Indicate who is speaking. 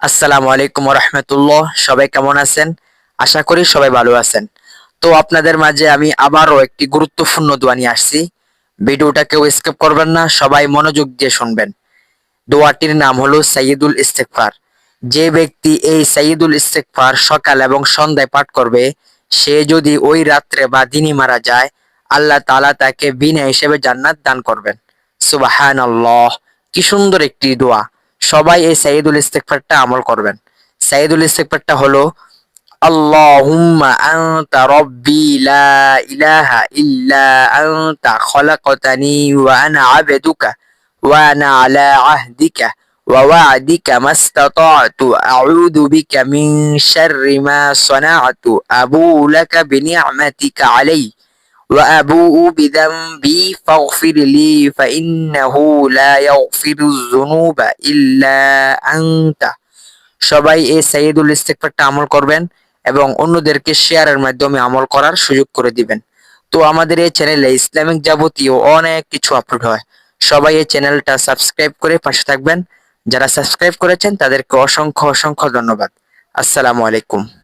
Speaker 1: আসসালামু আলাইকুম রহমতুল্লাহ। সবাই কেমন আছেন? আশা করি সবাই ভালো আছেন। তো আপনাদের মাঝে আমি আবারও একটি গুরুত্বপূর্ণ দোয়া নিয়ে আসছি। ভিডিওটা কেউ স্কিপ করবেন না, সবাই মনোযোগ দিয়ে শুনবেন। দোয়াটির নাম হলো সাইয়্যিদুল ইস্তিগফার। যে ব্যক্তি এই সাইয়্যিদুল ইস্তিগফার সকাল এবং সন্ধ্যায় পাঠ করবে, সে যদি ওই রাত্রে বা দিনই মারা যায়, আল্লাহ তাআলা তাকে বিনা হিসেবে জান্নাত দান করবেন। সুবহানাল্লাহ! কি সুন্দর একটি দোয়া। সবাই এই সাইয়্যিদুল ইস্তিগফারটা আমল করবেন। সাইয়্যিদুল ইস্তিগফারটা হলো আল্লাহুম্মা আনতা রব্বি লা ইলাহা ইল্লা আনতা খলাকতানি ওয়া আনা আবদুকা ওয়া আনা আলা আহদিকা ওয়া ওয়া'দিকা মাসতাতা'তু আউযু বিকা মিন শাররি মা সানা'তু আবু'ু লাকা বিনি'মাতিকা আলাইয়া ওয়া আবু'ু বিযামবি ফাগফির লি ফাইন্নাহু লা ইয়াগফিরুয যুনুবা ইল্লা আনতা। সবাই এই সাইয়্যিদুল ইস্তিগফারটা আমল করবেন এবং অন্যদেরকে শেয়ারের মাধ্যমে আমল করার সুযোগ করে দিবেন। তো আমাদের এই চ্যানেলে ইসলামিক যাবতীয় অনেক কিছু আপলোড হয়। সবাই এই চ্যানেলটা সাবস্ক্রাইব করে পাশে থাকবেন। যারা সাবস্ক্রাইব করেছেন তাদেরকে অসংখ্য অসংখ্য ধন্যবাদ। আসসালামু আলাইকুম।